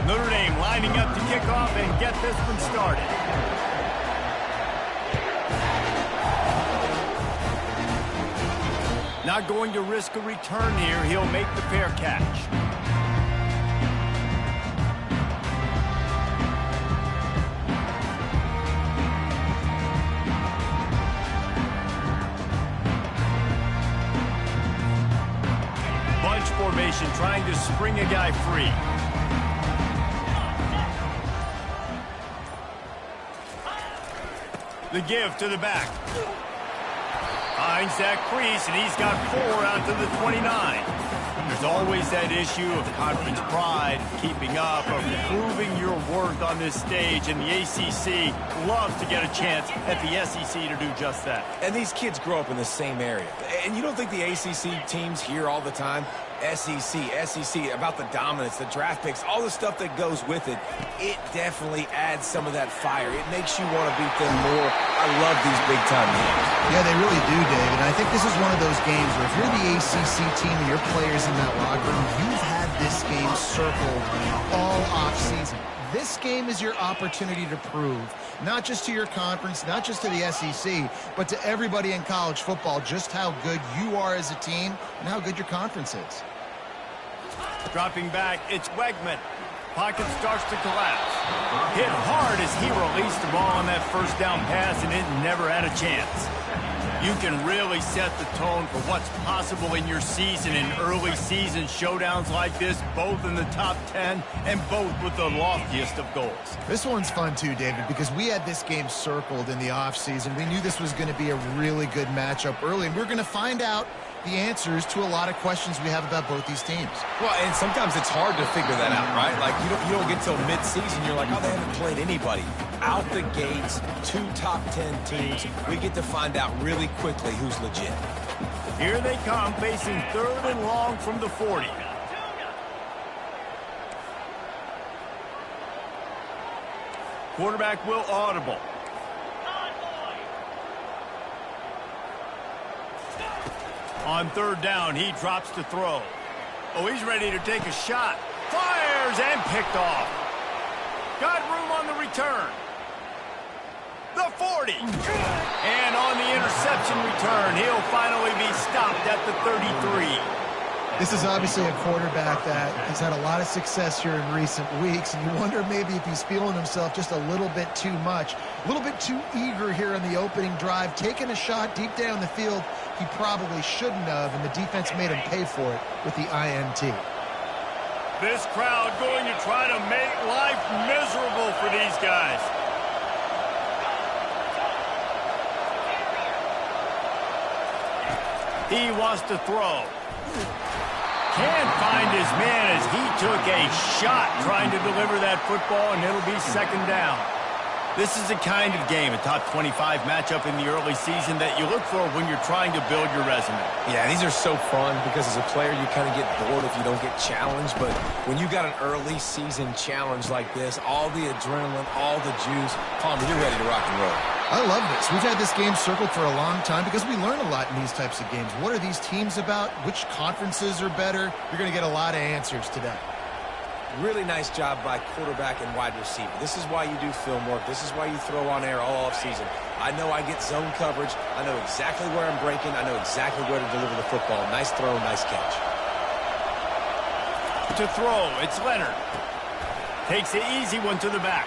Notre Dame lining up to kick off and get this one started. Not going to risk a return here. He'll make the fair catch. Bunch formation trying to spring a guy free. The give to the back. Finds that crease, and he's got 4 out to the 29. There's always that issue of conference pride, keeping up, of proving your worth on this stage, and the ACC loves to get a chance at the SEC to do just that. And these kids grow up in the same area. And you don't think the ACC teams hear all the time, SEC, about the dominance, the draft picks, all the stuff that goes with it. It definitely adds some of that fire. It makes you want to beat them more. I love these big-time games. Yeah, they really do, David. And I think this is one of those games where if you're the ACC team and your players in that locker room, you've had this game circled all offseason. This game is your opportunity to prove, not just to your conference, not just to the SEC, but to everybody in college football, just how good you are as a team and how good your conference is. Dropping back, it's Wegman. Pocket starts to collapse. Hit hard as he released the ball on that first down pass, and it never had a chance. You can really set the tone for what's possible in your season in early season showdowns like this, both in the top 10 and both with the loftiest of goals. This one's fun too, David, because we had this game circled in the offseason. We knew this was going to be a really good matchup early, and we're going to find out the answers to a lot of questions we have about both these teams. Well, and sometimes it's hard to figure that out, right? Like, you don't get till mid-season, you're like, oh, they haven't played anybody. Out the gates, 2 top 10 teams. We get to find out really quickly who's legit. Here they come, facing 3rd and long from the 40. Quarterback will audible. On 3rd down, he drops to throw. Oh, he's ready to take a shot. Fires and picked off. Got room on the return. The 40. And on the interception return, he'll finally be stopped at the 33. This is obviously a quarterback that has had a lot of success here in recent weeks, and you wonder maybe if he's feeling himself just a little bit too much, a little bit too eager here in the opening drive, taking a shot deep down the field he probably shouldn't have, and the defense made him pay for it with the INT. This crowd going to try to make life miserable for these guys. He wants to throw. Can't find his man as he took a shot trying to deliver that football, and it'll be 2nd down. This is the kind of game, a top 25 matchup in the early season, that you look for when you're trying to build your resume. Yeah, these are so fun because as a player you kind of get bored if you don't get challenged, but when you got an early season challenge like this, all the adrenaline, all the juice, Palmer, you're ready to rock and roll. I love this. We've had this game circled for a long time because we learn a lot in these types of games. What are these teams about? Which conferences are better? You're going to get a lot of answers today. Really nice job by quarterback and wide receiver. This is why you do film work. This is why you throw on air all offseason. I know I get zone coverage. I know exactly where I'm breaking. I know exactly where to deliver the football. Nice throw, nice catch. To throw, it's Leonard. Takes the easy one to the back.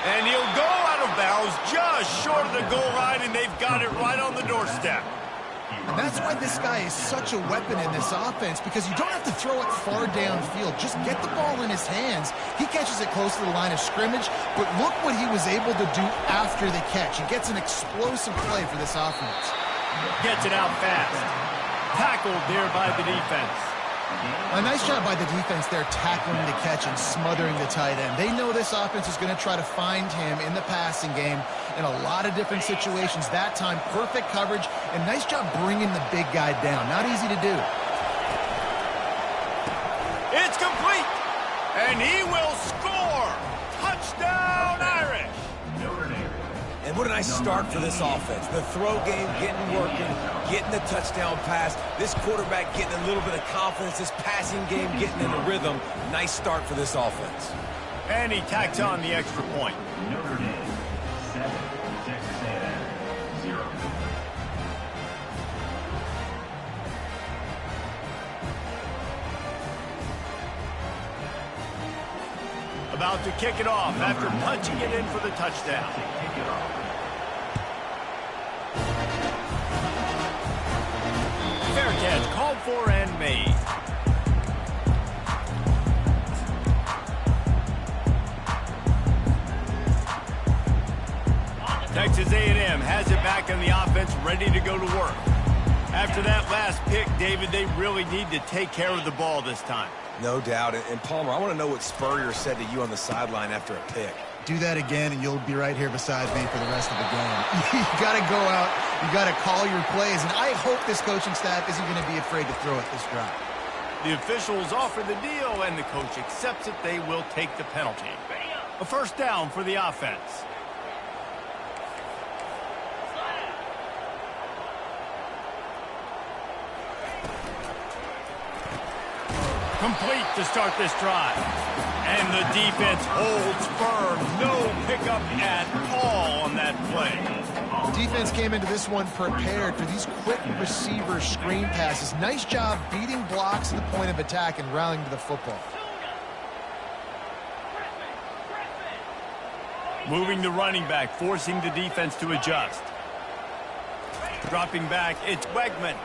And he'll go out of bounds just short of the goal line, and they've got it right on the doorstep. And that's why this guy is such a weapon in this offense, because you don't have to throw it far downfield. Just get the ball in his hands. He catches it close to the line of scrimmage, but look what he was able to do after the catch. He gets an explosive play for this offense. Gets it out fast. Tackled there by the defense. A nice job by the defense there, tackling the catch and smothering the tight end. They know this offense is going to try to find him in the passing game in a lot of different situations. That time, perfect coverage, and nice job bringing the big guy down. Not easy to do. It's complete, and he will score. Touchdown, Irish. And And what a nice start for this offense. The throw game getting working, getting the touchdown pass. This quarterback getting a little bit of confidence. This passing game getting in a rhythm. Nice start for this offense. And he tacks on the extra point. Notre Dame, 7, Texas A&M, 0. About to kick it off after punching it in for the touchdown. Fair catch called for and made. Texas A&M has it back in the offense, ready to go to work. After that last pick, David, they really need to take care of the ball this time. No doubt. And Palmer, I want to know what Spurrier said to you on the sideline after a pick. Do that again, and you'll be right here beside me for the rest of the game. You got to go out. You got to call your plays, and I hope this coaching staff isn't going to be afraid to throw it this drive. The officials offer the deal, and the coach accepts it. They will take the penalty. A first down for the offense. Complete to start this drive. And the defense holds firm. No pickup at all on that play. The defense came into this one prepared for these quick receiver screen passes. Nice job beating blocks at the point of attack and rallying to the football. Moving the running back, forcing the defense to adjust. Dropping back, it's Wegman.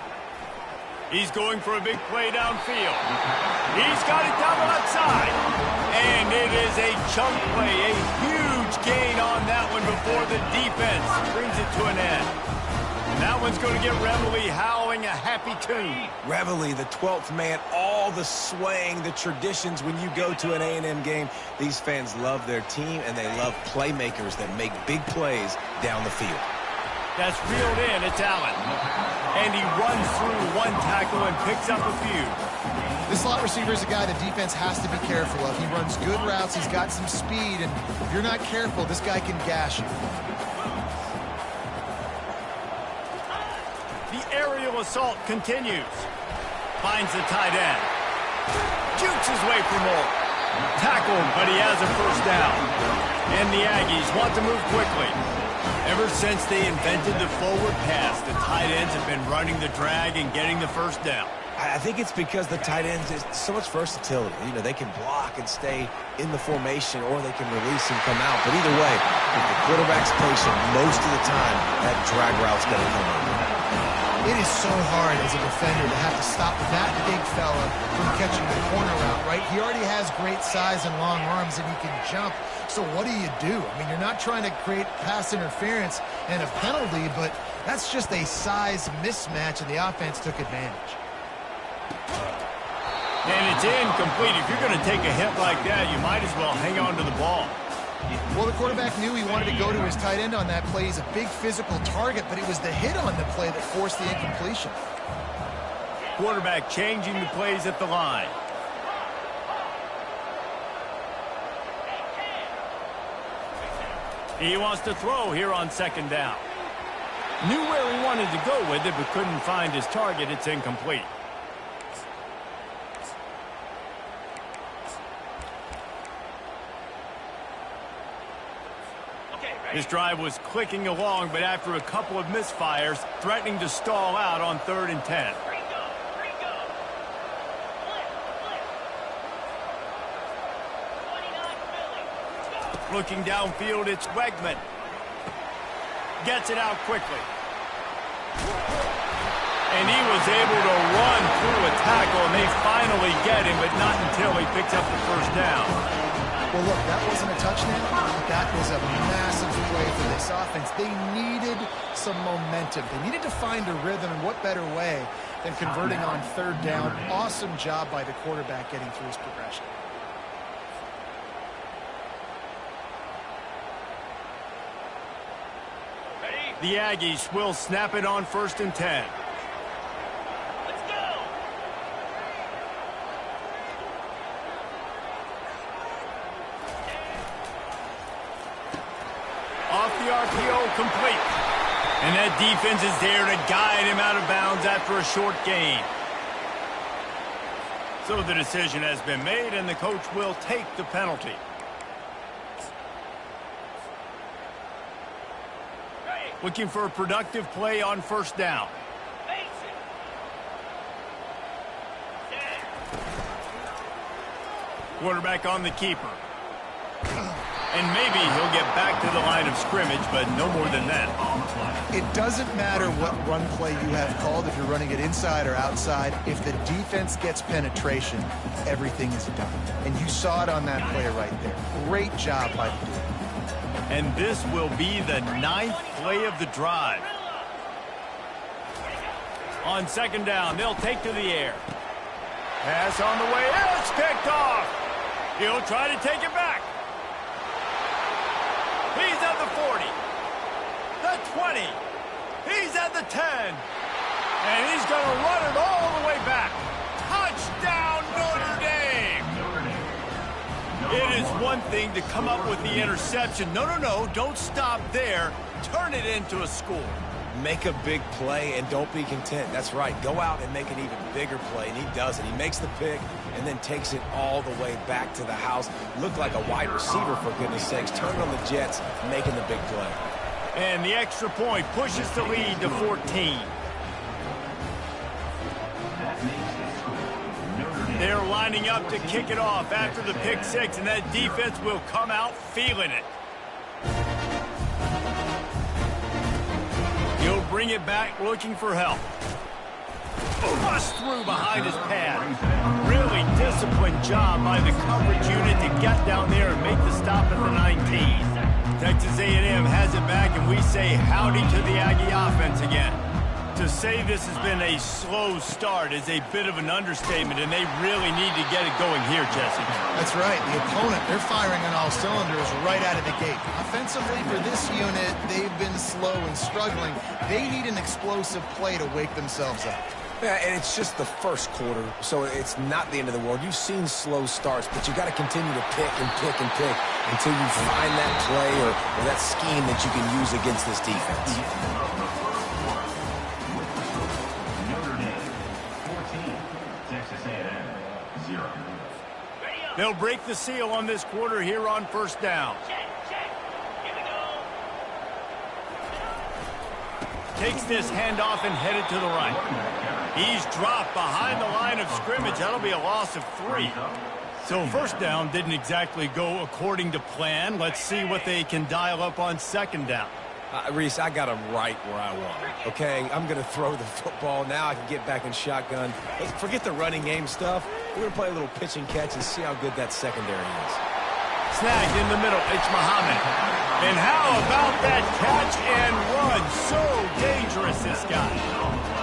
He's going for a big play downfield. He's got it down the left side. And it is a chunk play, a huge gain on that one before the defense brings it to an end. And that one's going to get Reveille howling a happy tune. Reveille, the 12th man, all the swaying, the traditions when you go to an A&M game. These fans love their team, and they love playmakers that make big plays down the field. That's reeled in. It's Allen. And he runs through one tackle and picks up a few. This slot receiver is a guy the defense has to be careful of. He runs good routes. He's got some speed. And if you're not careful, this guy can gash you. The aerial assault continues. Finds the tight end. Jukes his way for more. Tackled, but he has a first down. And the Aggies want to move quickly. Ever since they invented the forward pass, the tight ends have been running the drag and getting the first down. I think it's because the tight ends is so much versatility. You know, they can block and stay in the formation, or they can release and come out. But either way, if the quarterback's patient, most of the time, that drag route's going to come over. It is so hard as a defender to have to stop that big fella from catching the corner route, right? He already has great size and long arms, and he can jump. So what do? I mean, you're not trying to create pass interference and a penalty, but that's just a size mismatch, and the offense took advantage. And it's incomplete. If you're going to take a hit like that, you might as well hang on to the ball. Well, the quarterback knew he wanted to go to his tight end on that play. He's a big physical target, but it was the hit on the play that forced the incompletion. Quarterback changing the plays at the line. He wants to throw here on second down. Knew where he wanted to go with it, but couldn't find his target. It's incomplete. This drive was clicking along, but after a couple of misfires, threatening to stall out on 3rd and 10. Looking downfield, it's Wegman. Gets it out quickly. And he was able to run through a tackle, and they finally get him, but not until he picks up the first down. Well, look, that wasn't a touchdown, but that was a massive play for this offense. They needed some momentum. They needed to find a rhythm, and what better way than converting on 3rd down. Awesome job by the quarterback getting through his progression. The Aggies will snap it on 1st and 10. Off the the RPO complete. And that defense is there to guide him out of bounds after a short gain. So the decision has been made, and the coach will take the penalty. Looking for a productive play on first down. Quarterback on the keeper. And maybe he'll get back to the line of scrimmage, but no more than that. It doesn't matter what run play you have called, if you're running it inside or outside. If the defense gets penetration, everything is done. And you saw it on that play right there. Great job by the dude. And this will be the 9th play of the drive. On second down, they'll take to the air. Pass on the way. It's picked off. He'll try to take it back. He's at the 40. The 20. He's at the 10. And he's going to run it all the way back. Touchdown, Notre Dame. It is one thing to come up with the interception. No, don't stop there. Turn it into a score. Make a big play and don't be content. That's right. Go out and make an even bigger play, and he does it. He makes the pick and then takes it all the way back to the house. Looked like a wide receiver, for goodness sakes. Turning on the Jets, making the big play. And the extra point pushes the lead to 14. They're lining up to kick it off after the pick six, and that defense will come out feeling it. He'll bring it back looking for help. Bust through behind his pad. Really disciplined job by the coverage unit to get down there and make the stop at the 19. Texas A&M has it back, and we say howdy to the Aggie offense again. To say this has been a slow start is a bit of an understatement, and they really need to get it going here, Jesse. That's right. The opponent, they're firing on all cylinders right out of the gate. Offensively, for this unit, they've been slow and struggling. They need an explosive play to wake themselves up. Yeah, and it's just the first quarter, so it's not the end of the world. You've seen slow starts, but you got to continue to pick and pick and pick until you find that play or that scheme that you can use against this defense. They'll break the seal on this quarter here on first down. Takes this handoff and headed to the right. He's dropped behind the line of scrimmage. That'll be a loss of 3. So first down didn't exactly go according to plan. Let's see what they can dial up on second down. Reese, I got him right where I want him. Okay, I'm going to throw the football. Now I can get back in shotgun. Forget the running game stuff. We're going to play a little pitch and catch and see how good that secondary is. Snagged in the middle. It's Muhammad. And how about that catch and run? So dangerous, this guy.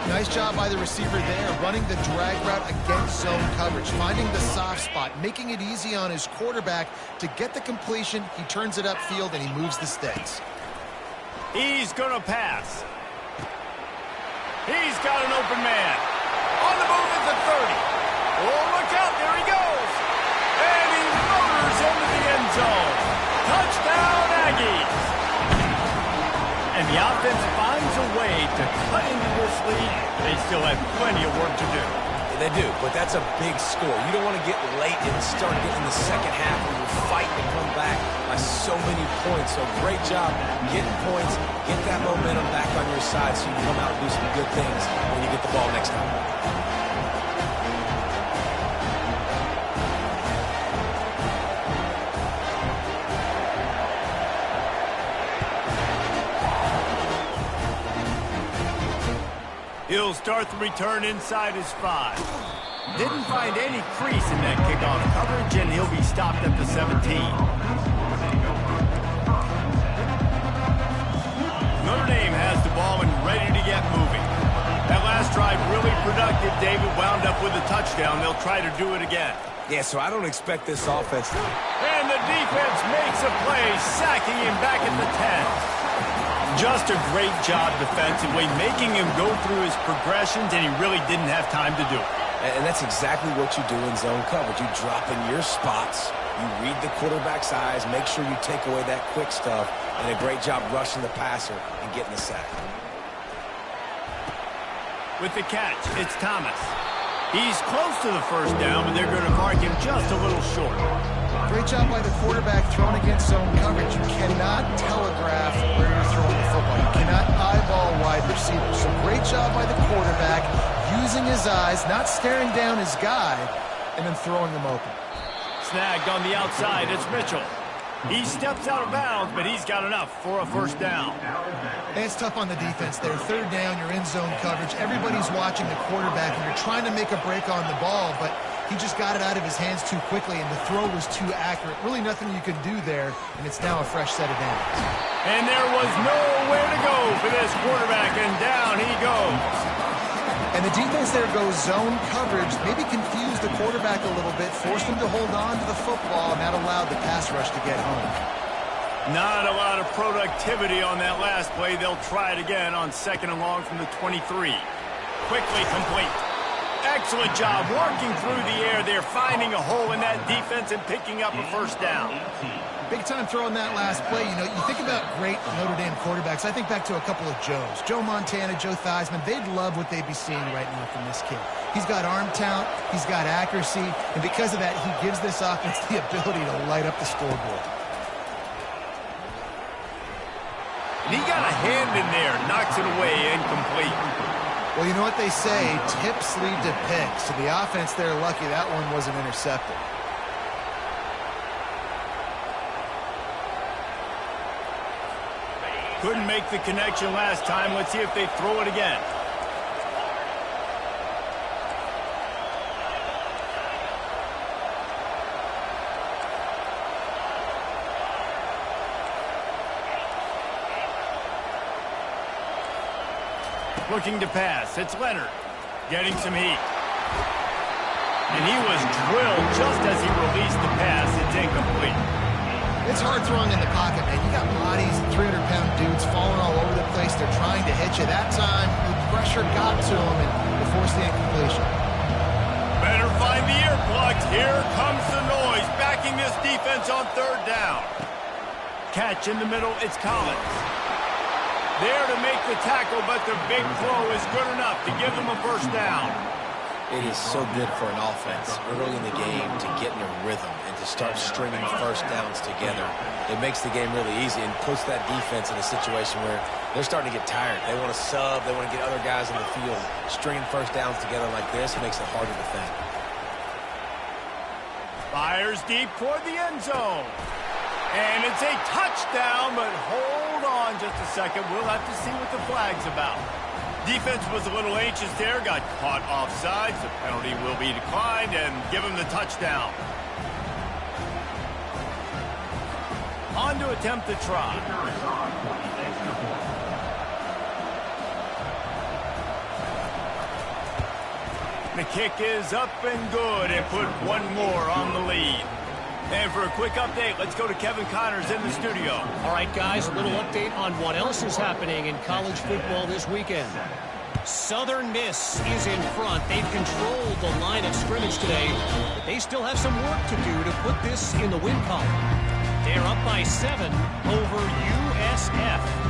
Nice job by the receiver there, running the drag route against zone coverage, finding the soft spot, making it easy on his quarterback to get the completion. He turns it upfield, and he moves the stakes. He's going to pass. He's got an open man. On the move at the 30. Oh, look out. There he goes. And he motors into the end zone. Touchdown, Aggies. And the offense finds a way to cut into this lead. They still have plenty of work to do. They do, but that's a big score. You don't want to get late and start getting the second half and you're fighting to come back by so many points. So great job getting points, get that momentum back on your side so you can come out and do some good things when you get the ball next time. He'll start the return inside his 5. Didn't find any crease in that kickoff coverage, and he'll be stopped at the 17. Notre Dame has the ball and ready to get moving. That last drive really productive. David wound up with a touchdown. They'll try to do it again. Yeah, so I don't expect this offense to... And the defense makes a play, sacking him back at the 10. Just a great job defensively, making him go through his progressions, and he really didn't have time to do it. And that's exactly what you do in zone coverage. You drop in your spots, You read the quarterback's eyes, make sure you take away that quick stuff, and a great job rushing the passer and getting the sack. With the catch, it's Thomas. He's close to the first down, but they're going to mark him just a little short. Great job by the quarterback thrown against zone coverage. You cannot telegraph where you're throwing the football. You cannot eyeball wide receivers. So great job by the quarterback using his eyes, not staring down his guy, and then throwing them open. Snagged on the outside, it's Mitchell. He steps out of bounds, but he's got enough for a first down. And it's tough on the defense there. Third down, you're in zone coverage. Everybody's watching the quarterback, and you're trying to make a break on the ball, but he just got it out of his hands too quickly, and the throw was too accurate. Really nothing you could do there, and it's now a fresh set of downs. And there was nowhere to go for this quarterback, and down he goes. And the defense there goes zone coverage, maybe confused the quarterback a little bit, forced him to hold on to the football, and that allowed the pass rush to get home. Not a lot of productivity on that last play. They'll try it again on 2nd and long from the 23. Quickly complete. Excellent job working through the air there, finding a hole in that defense and picking up a first down. Big time throw in that last play. You know, you think about great Notre Dame quarterbacks. I think back to a couple of Joes. Joe Montana, Joe Theismann. They'd love what they'd be seeing right now from this kid. He's got arm talent. He's got accuracy. And because of that, he gives this offense the ability to light up the scoreboard. And he got a hand in there, knocks it away, incomplete. Well, you know what they say, tips lead to picks. So the offense there, lucky that one wasn't intercepted. Couldn't make the connection last time. Let's see if they throw it again. Looking to pass. It's Leonard. Getting some heat. And he was drilled just as he released the pass. It's incomplete. It's hard throwing in the pocket, man. You got bodies, 300-pound dudes falling all over the place. They're trying to hit you. That time, the pressure got to him and it forced the incompletion. Better find the earplugs. Here comes the noise, backing this defense on 3rd down. Catch in the middle, it's Collins. There to make the tackle, but the big throw is good enough to give them a first down. It is so good for an offense early in the game to get in a rhythm and to start stringing first downs together. It makes the game really easy and puts that defense in a situation where they're starting to get tired. They want to sub. They want to get other guys on the field. Stringing first downs together like this makes it harder to defend. Fires deep toward the end zone. And it's a touchdown, but hold on just a second. We'll have to see what the flag's about. Defense was a little anxious there, got caught offsides. The penalty will be declined and give him the touchdown. On to attempt the try. The kick is up and good and put one more on the lead. And for a quick update, let's go to Kevin Connors in the studio. All right, guys, a little update on what else is happening in college football this weekend. Southern Miss is in front. They've controlled the line of scrimmage today, but they still have some work to do to put this in the win column. They're up by 7 over USF.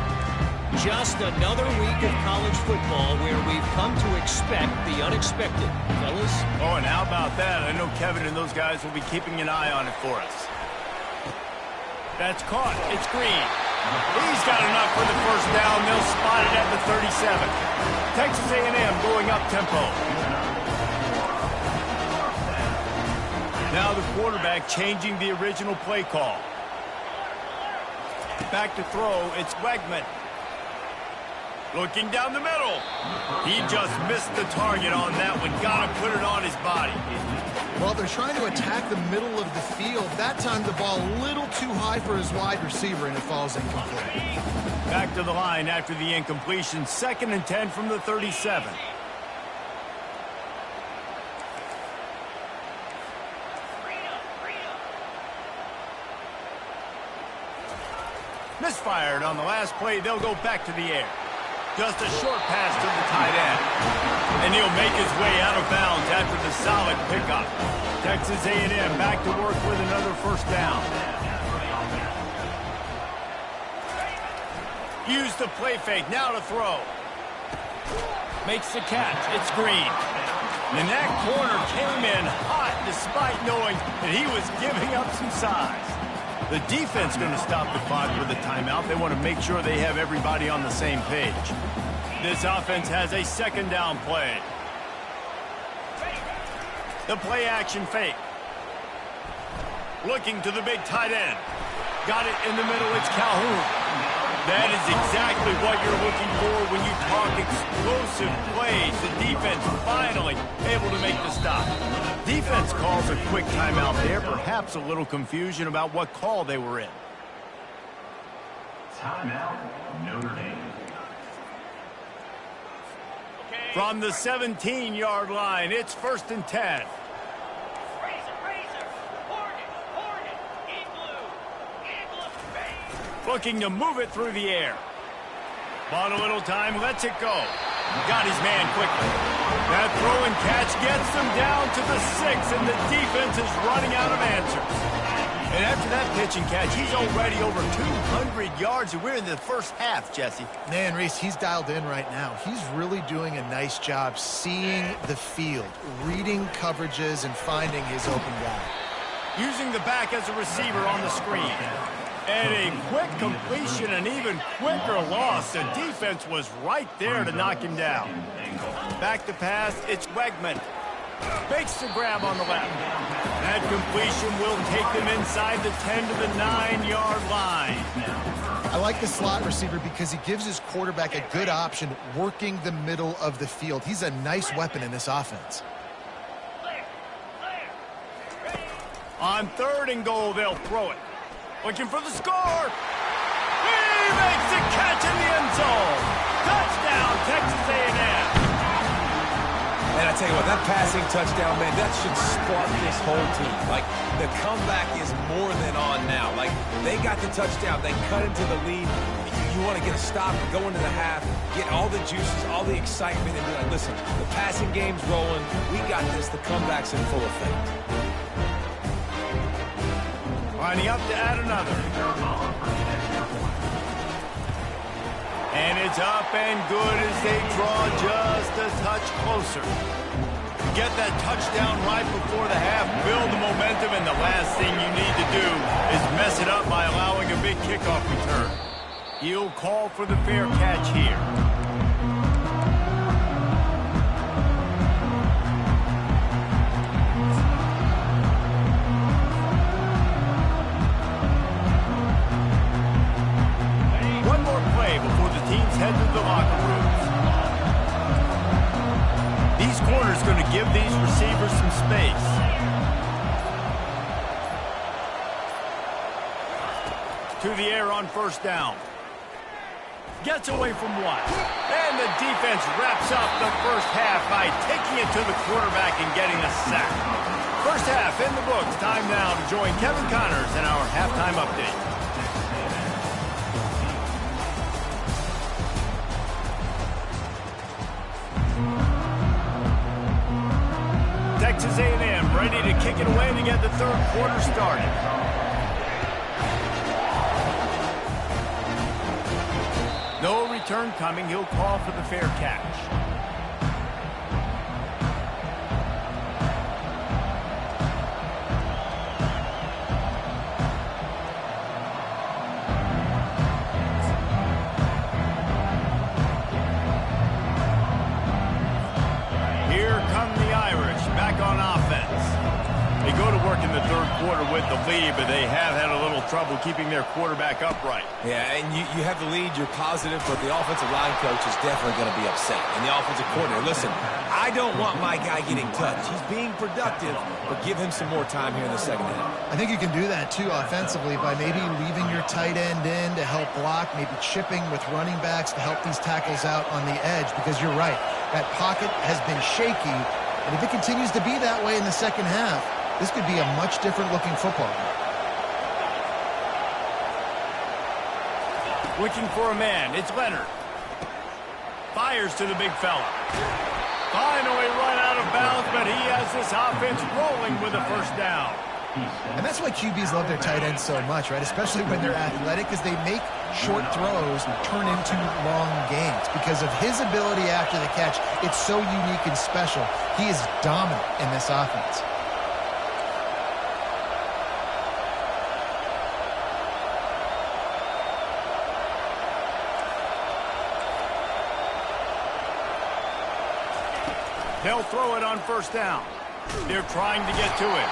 Just another week of college football where we've come to expect the unexpected. Fellas? Oh, and how about that? I know Kevin and those guys will be keeping an eye on it for us. That's caught. It's Green. He's got enough for the first down. They'll spot it at the 37. Texas A&M going up tempo. Now the quarterback changing the original play call. Back to throw. It's Wegman. Looking down the middle. He just missed the target on that one. Got to put it on his body. Well, they're trying to attack the middle of the field. That time the ball a little too high for his wide receiver, and it falls incomplete. Back to the line after the incompletion. 2nd and 10 from the 37. Misfired on the last play. They'll go back to the air. Just a short pass to the tight end. And he'll make his way out of bounds after the solid pickup. Texas A&M back to work with another first down. Use the play fake, now to throw. Makes the catch, it's Green. And that corner came in hot despite knowing that he was giving up some size. The defense going to stop the clock with a timeout. They want to make sure they have everybody on the same page. This offense has a second down play. The play action fake. Looking to the big tight end. Got it in the middle, it's Calhoun. That is exactly what you're looking for when you talk explosive plays. The defense finally able to make the stop. Defense calls a quick timeout there. Perhaps a little confusion about what call they were in. Timeout, Notre Dame. From the 17-yard line, it's 1st and 10. Looking to move it through the air. Bought a little time, lets it go. Got his man quickly. That throw and catch gets them down to the 6, and the defense is running out of answers. And after that pitch and catch, he's already over 200 yards, and we're in the first half, Jesse. Man, Reese, he's dialed in right now. He's really doing a nice job seeing the field, reading coverages, and finding his open guy. Using the back as a receiver on the screen. And a quick completion, an even quicker loss. The defense was right there to knock him down. Back to pass, it's Wegman. Makes the grab on the left. That completion will take them inside the 10 to the 9-yard line. I like the slot receiver because he gives his quarterback a good option working the middle of the field. He's a nice weapon in this offense. On 3rd and goal, they'll throw it. Looking for the score. He makes the catch in the end zone. Touchdown, Texas A&M. And I tell you what, that passing touchdown, man, that should spark this whole team. Like, the comeback is more than on now. Like, they got the touchdown. They cut into the lead. You want to get a stop and go into the half, get all the juices, all the excitement, and be like, listen, the passing game's rolling. We got this. The comeback's in full effect. Lining up to add another. And it's up and good as they draw just a touch closer. Get that touchdown right before the half, build the momentum, and the last thing you need to do is mess it up by allowing a big kickoff return. He'll call for the fair catch here. Head to the locker rooms. These corners going to give these receivers some space. To the air on 1st down. Gets away from one. And the defense wraps up the first half by taking it to the quarterback and getting a sack. First half in the books. Time now to join Kevin Connors in our halftime update. Texas A&M ready to kick it away to get the 3rd quarter started. No return coming. He'll call for the fair catch. In the 3rd quarter with the lead, but they have had a little trouble keeping their quarterback upright. Yeah, and you have the lead, you're positive, but the offensive line coach is definitely going to be upset. And the offensive coordinator, listen, I don't want my guy getting touched. He's being productive, but give him some more time here in the second half. I think you can do that, too, offensively, by maybe leaving your tight end in to help block, maybe chipping with running backs to help these tackles out on the edge, because you're right, that pocket has been shaky, and if it continues to be that way in the second half, this could be a much different looking football. Looking for a man. It's Leonard. Fires to the big fella. Finally run out of bounds, but he has this offense rolling with a first down. And that's why QBs love their tight ends so much, right? Especially when they're athletic, because they make short throws turn into long gains. Because of his ability after the catch, it's so unique and special. He is dominant in this offense. They'll throw it on first down. They're trying to get to it.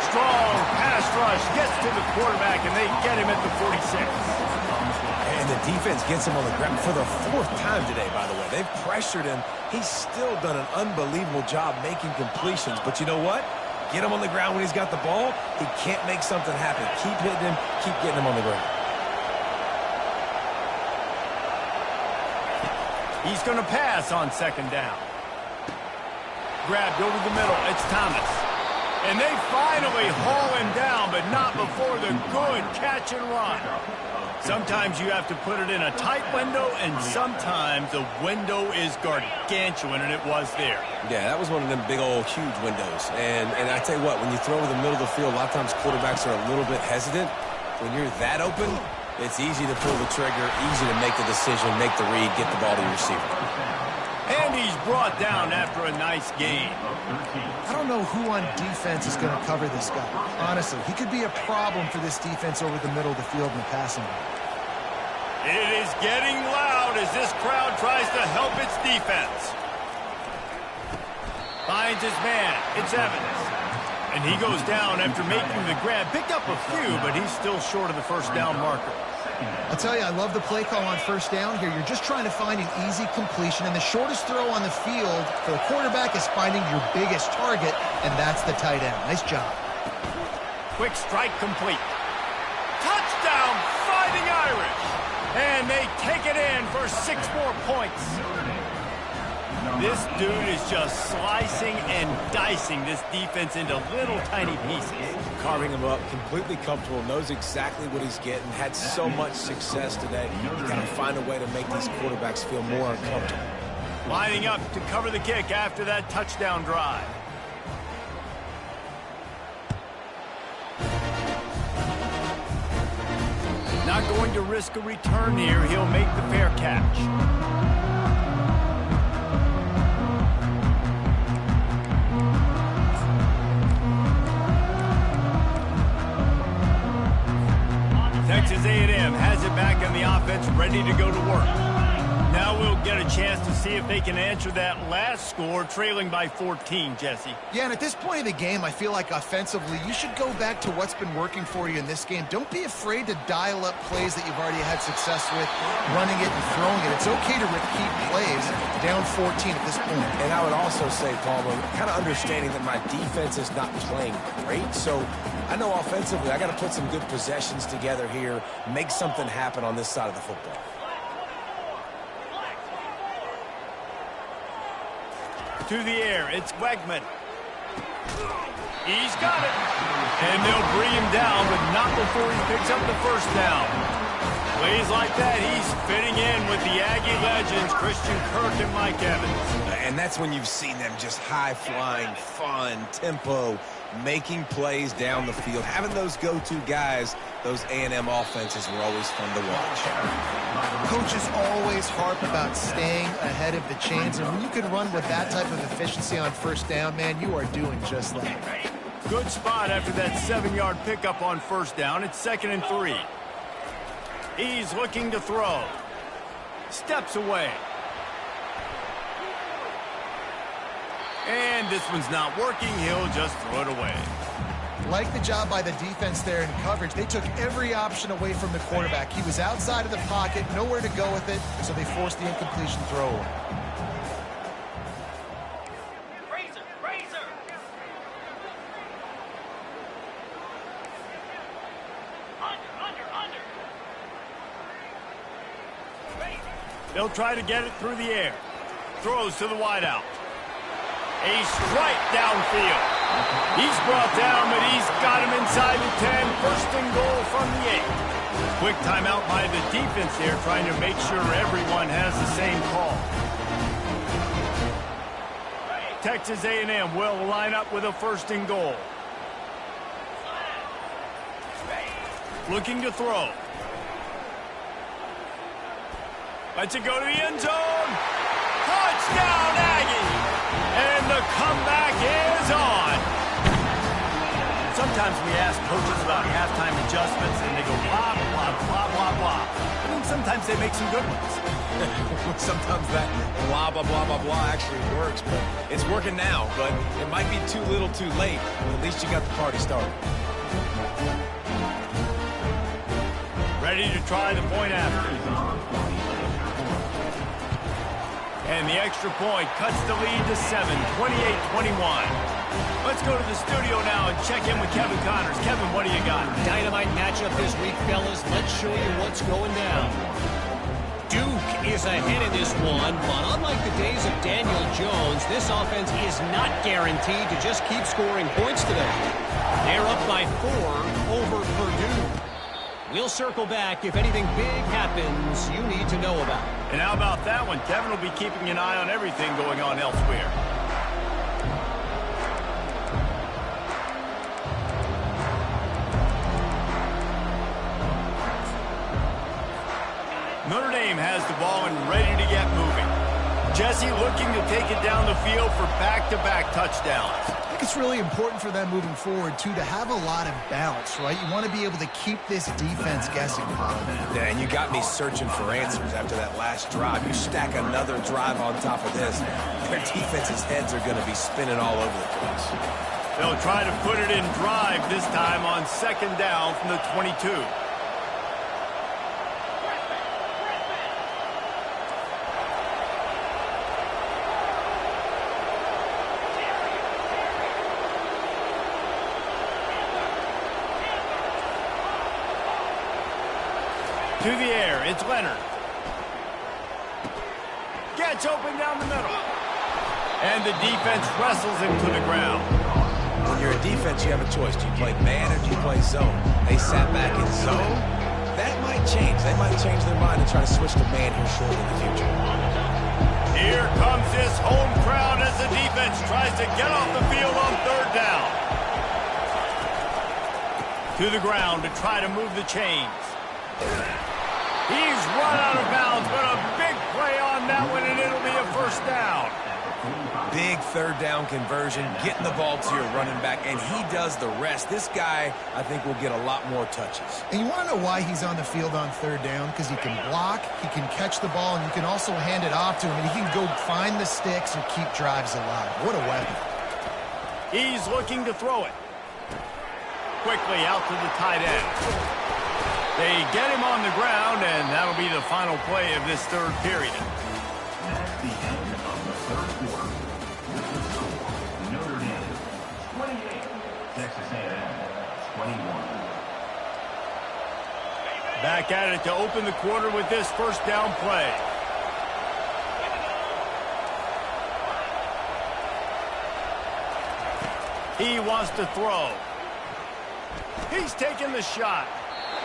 Strong pass rush gets to the quarterback, and they get him at the 46. And the defense gets him on the ground for the 4th time today, by the way. They've pressured him. He's still done an unbelievable job making completions. But you know what? Get him on the ground when he's got the ball. He can't make something happen. Keep hitting him. Keep getting him on the ground. He's going to pass on second down. Grabbed over the middle. It's Thomas. And they finally haul him down, but not before the good catch and run. Sometimes you have to put it in a tight window, and sometimes the window is gargantuan, and it was there. Yeah, that was one of them big old huge windows. And I tell you what, when you throw over the middle of the field, a lot of times quarterbacks are a little bit hesitant. When you're that open, it's easy to pull the trigger, easy to make the decision, make the read, get the ball to your receiver. And he's brought down after a nice gain. I don't know who on defense is going to cover this guy. Honestly, he could be a problem for this defense over the middle of the field in the passing game. It is getting loud as this crowd tries to help its defense. Finds his man. It's Evans. And he goes down after making the grab. Picked up a few, but he's still short of the first down marker. I'll tell you, I love the play call on first down here. You're just trying to find an easy completion, and the shortest throw on the field for the quarterback is finding your biggest target, and that's the tight end. Nice job. Quick strike complete. Touchdown, Fighting Irish. And they take it in for 6 more points. This dude is just slicing and dicing this defense into little tiny pieces. Carving him up, completely comfortable, knows exactly what he's getting, had so much success today. You got to find a way to make these quarterbacks feel more uncomfortable. Lining up to cover the kick after that touchdown drive. Not going to risk a return here. He'll make the fair catch. Texas A&M has it back on the offense, ready to go to work. Now we'll get a chance to see if they can answer that last score, trailing by 14, Jesse. Yeah, and at this point of the game, I feel like offensively, you should go back to what's been working for you in this game. Don't be afraid to dial up plays that you've already had success with, running it and throwing it. It's okay to repeat plays down 14 at this point. And I would also say, Palmer, kind of understanding that my defense is not playing great, so I know offensively I got to put some good possessions together here, make something happen on this side of the football. To the air, it's Wegman. He's got it. And they'll bring him down, but not before he picks up the first down. Plays like that, he's fitting in with the Aggie legends, Christian Kirk and Mike Evans. And that's when you've seen them just high-flying, fun, tempo, making plays down the field. Having those go-to guys, those A&M offenses were always fun to watch. Coaches always harp about staying ahead of the chains, and when you can run with that type of efficiency on first down, man, you are doing just that. Good spot after that 7-yard pickup on first down. It's 2nd and 3. He's looking to throw. Steps away. And this one's not working. He'll just throw it away. Like the job by the defense there in coverage. They took every option away from the quarterback. He was outside of the pocket, nowhere to go with it, so they forced the incompletion throw away. They'll try to get it through the air. Throws to the wideout. A strike downfield. He's brought down, but he's got him inside the 10. First and goal from the 8. Quick timeout by the defense here, trying to make sure everyone has the same call. Texas A&M will line up with a 1st and goal. Looking to throw. Lets it go to the end zone. Touchdown, Aggie! And the comeback is on. Sometimes we ask coaches about halftime adjustments, and they go blah, blah, blah, blah, blah. And then sometimes they make some good ones. Sometimes that blah, blah, blah, blah, blah actually works, but it's working now. But it might be too little too late. At least you got the party started. Ready to try the point after. And the extra point cuts the lead to 7, 28-21. Let's go to the studio now and check in with Kevin Connors. Kevin, what do you got? Dynamite matchup this week, fellas. Let's show you what's going down. Duke is ahead in this one, but unlike the days of Daniel Jones, this offense is not guaranteed to just keep scoring points today. They're up by 4 over Purdue. We'll circle back if anything big happens you need to know about. And how about that one? Kevin will be keeping an eye on everything going on elsewhere. Notre Dame has the ball and ready to get moving. Jesse looking to take it down the field for back-to-back touchdowns. I think it's really important for them moving forward, too, to have a lot of balance, right? You want to be able to keep this defense guessing, Colin. Yeah, and you got me searching for answers after that last drive. You stack another drive on top of this, their defense's heads are going to be spinning all over the place. They'll try to put it in drive this time on 2nd down from the 22. To the air, it's Leonard. Gets open down the middle. And the defense wrestles him to the ground. When you're a defense, you have a choice. Do you play man or do you play zone? They sat back in zone. That might change. They might change their mind and try to switch to man here shortly in the future. Here comes this home crowd as the defense tries to get off the field on 3rd down. To the ground to try to move the chains. He's run out of bounds, but a big play on that one, and it'll be a 1st down. Big 3rd down conversion, getting the ball to your running back, and he does the rest. This guy, I think, will get a lot more touches. And you want to know why he's on the field on 3rd down? Because he can block, he can catch the ball, and you can also hand it off to him, and he can go find the sticks and keep drives alive. What a weapon. He's looking to throw it. Quickly out to the tight end. They get him on the ground, and that'll be the final play of this 3rd period. That's the end of the 3rd quarter. Notre Dame, 28. Texas A&M, 21. Back at it to open the quarter with this 1st down play. He wants to throw. He's taking the shot.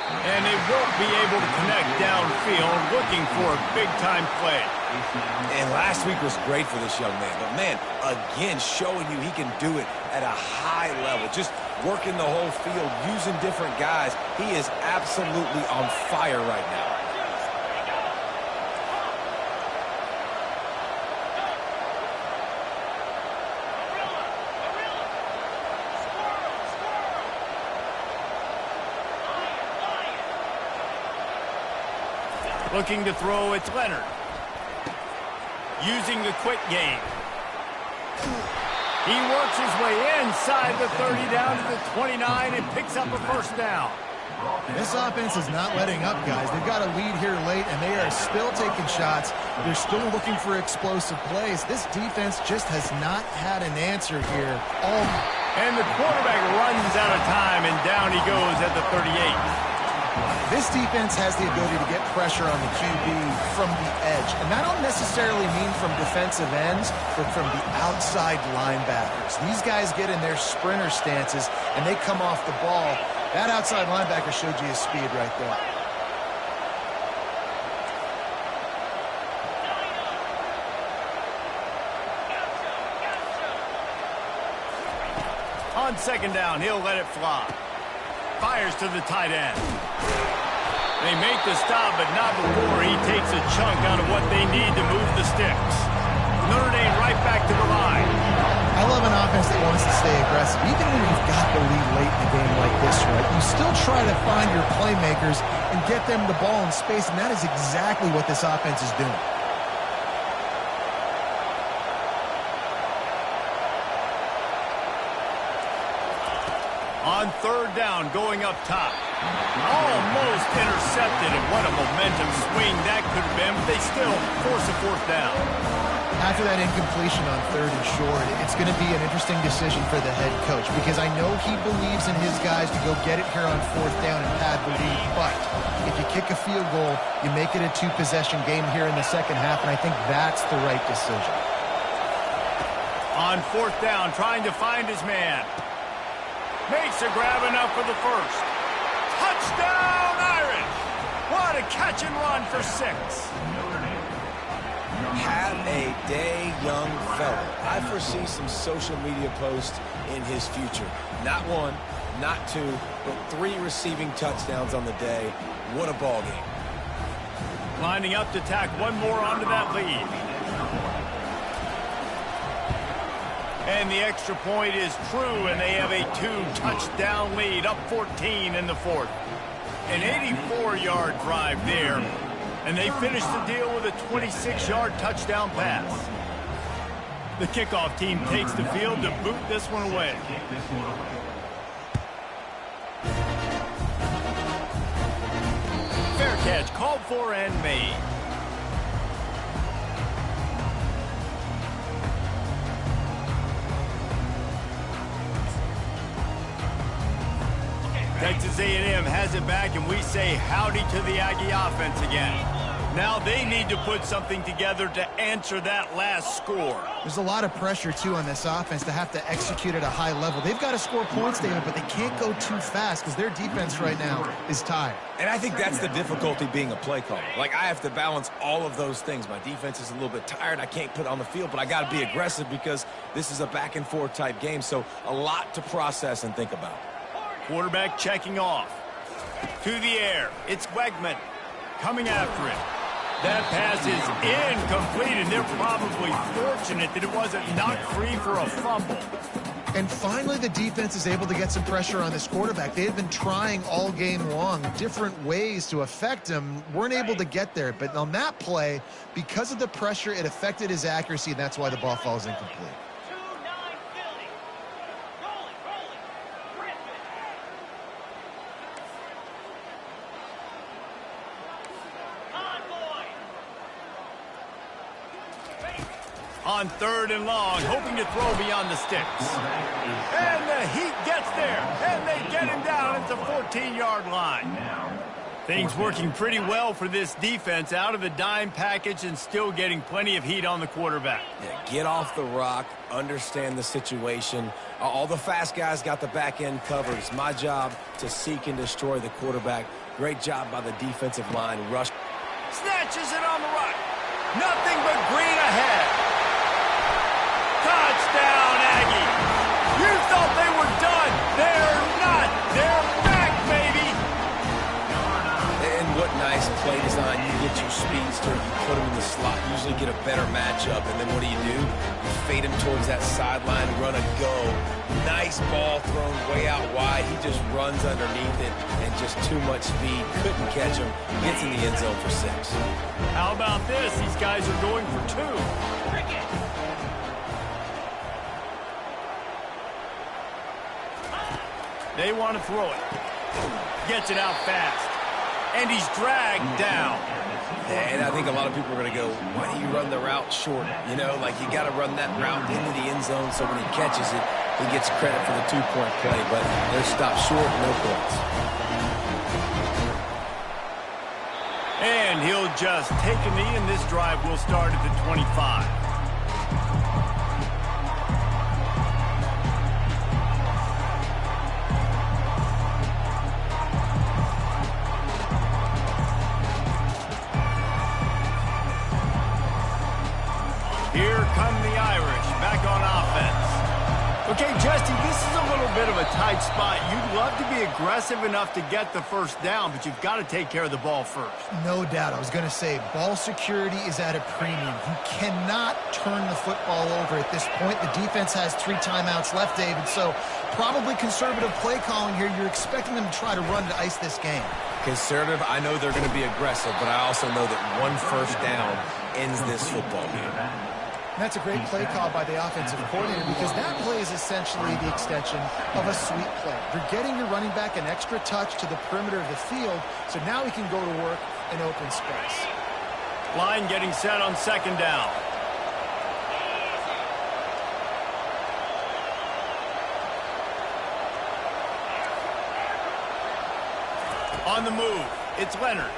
And they won't be able to connect downfield, looking for a big-time play. And last week was great for this young man. But, man, again, showing you he can do it at a high level. Just working the whole field, using different guys. He is absolutely on fire right now. Looking to throw, it's Leonard. Using the quick game. He works his way inside the 30 down to the 29 and picks up a 1st down. This offense is not letting up, guys. They've got a lead here late, and they are still taking shots. They're still looking for explosive plays. This defense just has not had an answer here. And the quarterback runs out of time, and down he goes at the 38. This defense has the ability to get pressure on the QB from the edge. And that don't necessarily mean from defensive ends, but from the outside linebackers. These guys get in their sprinter stances, and they come off the ball. That outside linebacker showed you his speed right there. On second down, he'll let it fly. Fires to the tight end. They make the stop, but not before he takes a chunk out of what they need to move the sticks. Notre Dame right back to the line. I love an offense that wants to stay aggressive. Even when you've got the lead late in a game like this, right, you still try to find your playmakers and get them the ball in space, and that is exactly what this offense is doing. On third down, going up top. Almost intercepted, and what a momentum swing that could have been, but they still force a fourth down. After that incompletion on third and short, it's going to be an interesting decision for the head coach because I know he believes in his guys to go get it here on fourth down and pad the lead, but if you kick a field goal, you make it a two-possession game here in the second half, and I think that's the right decision. On fourth down, trying to find his man. Makes a grab enough for the first. Touchdown, Irish! What a catch and run for 6. Have a day, young fella. I foresee some social media posts in his future. Not 1, not 2, but 3 receiving touchdowns on the day. What a ball game. Lining up to tack one more onto that lead. And the extra point is true, and they have a 2-touchdown lead, up 14 in the fourth. An 84-yard drive there, and they finish the deal with a 26-yard touchdown pass. The kickoff team takes the field to boot this one away. Fair catch called for and made. Texas A&M has it back, and we say howdy to the Aggie offense again. Now they need to put something together to answer that last score. There's a lot of pressure, too, on this offense to have to execute at a high level. They've got to score points, David, but they can't go too fast because their defense right now is tired. And I think that's the difficulty being a play caller. Like, I have to balance all of those things. My defense is a little bit tired. I can't put it on the field, but I got to be aggressive because this is a back-and-forth type game, so a lot to process and think about. Quarterback checking off. To the air. It's Wegman coming after it. That pass is incomplete, and they're probably fortunate that it wasn't knocked free for a fumble. And finally, the defense is able to get some pressure on this quarterback. They had been trying all game long different ways to affect him. Weren't able to get there. But on that play, because of the pressure, it affected his accuracy, and that's why the ball falls incomplete. On third and long, hoping to throw beyond the sticks. And the heat gets there, and they get him down at the 14-yard line. Things working pretty well for this defense, out of the dime package and still getting plenty of heat on the quarterback. Yeah, get off the rock, understand the situation. All the fast guys got the back end covered. It's my job to seek and destroy the quarterback. Great job by the defensive line. Rush. Snatches it on the right. Nothing but green ahead. Touchdown, Aggie. You thought they were done. They're not. They're back, baby. And what nice play design. You get your speedster, you put him in the slot, usually get a better matchup, and then what do? You fade him towards that sideline, run a go. Nice ball thrown way out wide. He just runs underneath it, and just too much speed. Couldn't catch him. Gets in the end zone for 6. How about this? These guys are going for 2. They want to throw it. Gets it out fast. And he's dragged down. And I think a lot of people are going to go, why do you run the route short? You know, like you got to run that route into the end zone so when he catches it, he gets credit for the 2-point play. But they're stopped short, no points. And he'll just take a knee, and this drive will start at the 25. Here come the Irish back on offense. Okay, Justin, this is a little bit of a tight spot. You'd love to be aggressive enough to get the first down, but you've got to take care of the ball first. No doubt. I was going to say, ball security is at a premium. You cannot turn the football over at this point. The defense has 3 timeouts left, David, so probably conservative play calling here. You're expecting them to try to run to ice this game. Conservative, I know they're going to be aggressive, but I also know that one first down ends this football game. And that's a great play call by the offensive coordinator because that play is essentially the extension of a sweep play. You're getting your running back an extra touch to the perimeter of the field, so now he can go to work in open space. Line getting set on second down. On the move, it's Leonard.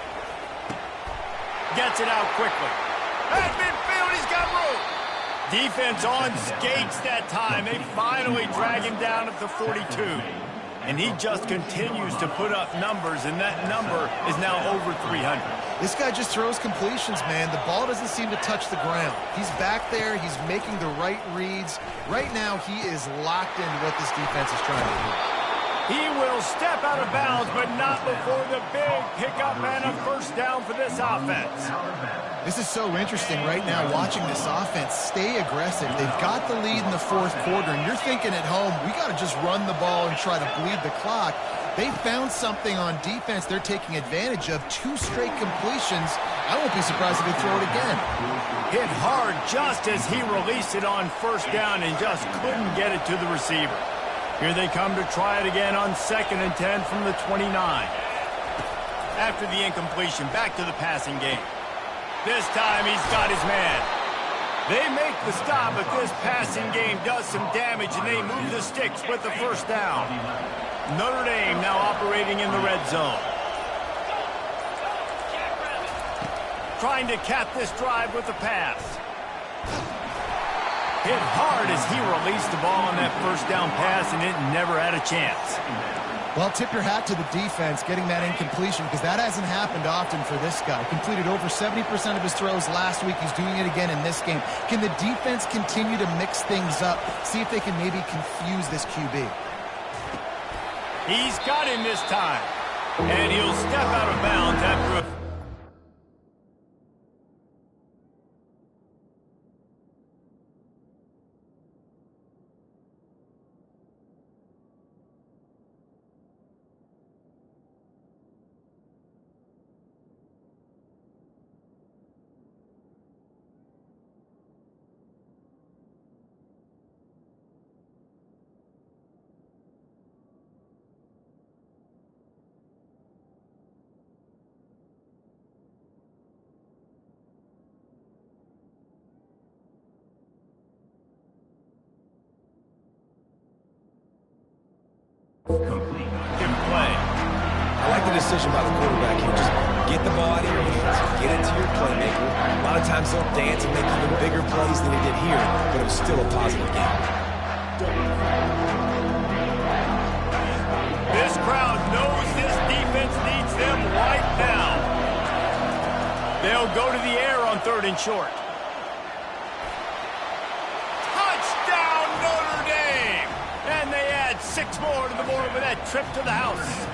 Gets it out quickly. At midfield, he's got room. Defense on skates that time. They finally drag him down at the 42. And he just continues to put up numbers, and that number is now over 300. This guy just throws completions, man. The ball doesn't seem to touch the ground. He's back there. He's making the right reads. Right now, he is locked into what this defense is trying to do. He will step out of bounds, but not before the big pickup and a first down for this offense. This is so interesting right now watching this offense stay aggressive. They've got the lead in the fourth quarter, and you're thinking at home, we got to just run the ball and try to bleed the clock. They found something on defense they're taking advantage of. 2 straight completions. I won't be surprised if they throw it again. Hit hard just as he released it on first down and just couldn't get it to the receiver. Here they come to try it again on 2nd and 10 from the 29. After the incompletion, back to the passing game. This time he's got his man. They make the stop, but this passing game does some damage, and they move the sticks with the first down. Notre Dame now operating in the red zone. Trying to cap this drive with the pass. Hit hard as he released the ball on that first down pass, and it never had a chance. Well, tip your hat to the defense getting that incompletion because that hasn't happened often for this guy. Completed over 70% of his throws last week. He's doing it again in this game. Can the defense continue to mix things up, see if they can maybe confuse this QB? He's got him this time, and he'll step out of bounds after a... Complete. Good play. I like the decision by the quarterback here. Just get the ball out of your hands, get it to your playmaker. A lot of times they'll dance and make even bigger plays than he did here, but it was still a positive game. This crowd knows this defense needs them right now. They'll go to the air on 3rd and short. Touchdown, Notre Dame! And they add 6 more to the board with that trip to the house.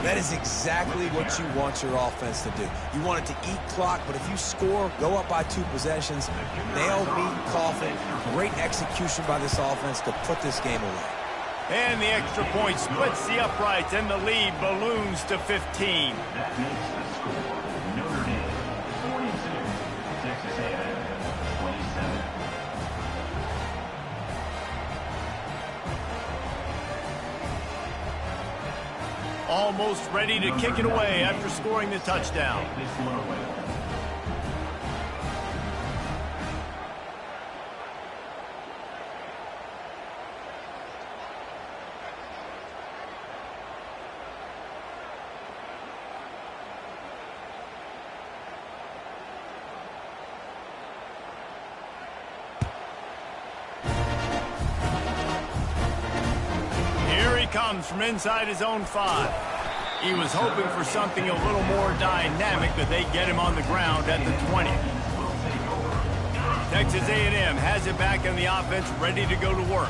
That is exactly what you want your offense to do. You want it to eat clock, but if you score, go up by 2 possessions, nail, meet, coffin. Great execution by this offense to put this game away. And the extra point splits the uprights, and the lead balloons to 15. That makes the score Notre Dame 42, Texas A&M 27. Almost ready to kick it away after scoring the touchdown. This one away. Here he comes from inside his own 5. He was hoping for something a little more dynamic, but they get him on the ground at the 20. Texas A&M has it back in the offense, ready to go to work.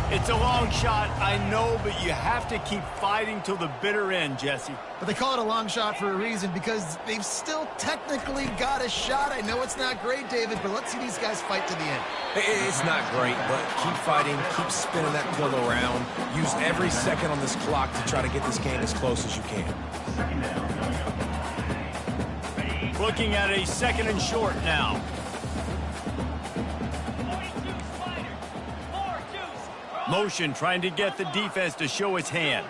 It's a long shot, I know, but you have to keep fighting till the bitter end, Jesse. But they call it a long shot for a reason, because they've still technically got a shot. I know it's not great, David, but let's see these guys fight to the end. It's not great, but keep fighting, keep spinning that pill around. Use every second on this clock to try to get this game as close as you can. Looking at a 2nd and short now. Motion trying to get the defense to show its hand.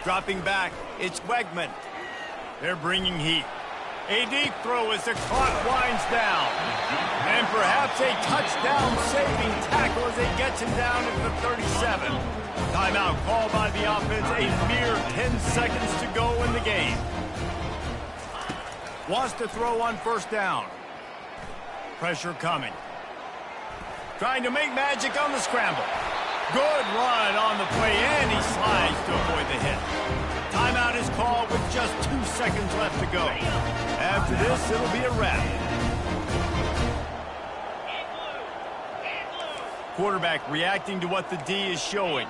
Dropping back, it's Wegman. They're bringing heat. A deep throw as the clock winds down. And perhaps a touchdown-saving tackle as they gets him down at the 37. Timeout called by the offense, a mere 10 seconds to go in the game. Wants to throw on 1st down. Pressure coming. Trying to make magic on the scramble. Good run on the play, and he slides to avoid the hit. Timeout is called with just 2 seconds left to go. After this, it'll be a wrap. Quarterback reacting to what the D is showing.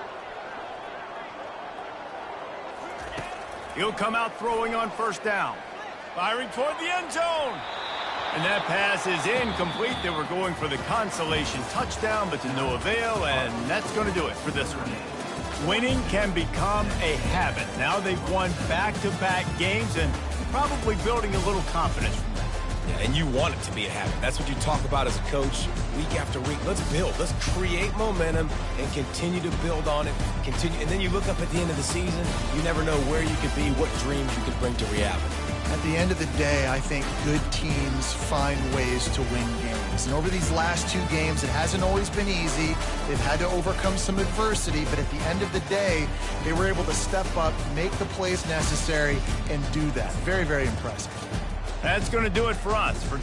He'll come out throwing on 1st down. Firing toward the end zone. And that pass is incomplete. They were going for the consolation touchdown, but to no avail, and that's going to do it for this one. Winning can become a habit. Now they've won back-to-back games and probably building a little confidence from that. Yeah, and you want it to be a habit. That's what you talk about as a coach week after week. Let's build. Let's create momentum and continue to build on it. And then you look up at the end of the season, you never know where you could be, what dreams you could bring to reality. At the end of the day, I think good teams find ways to win games. And over these last 2 games, it hasn't always been easy. They've had to overcome some adversity, but at the end of the day, they were able to step up, make the plays necessary, and do that. Very, very impressive. That's going to do it for us. For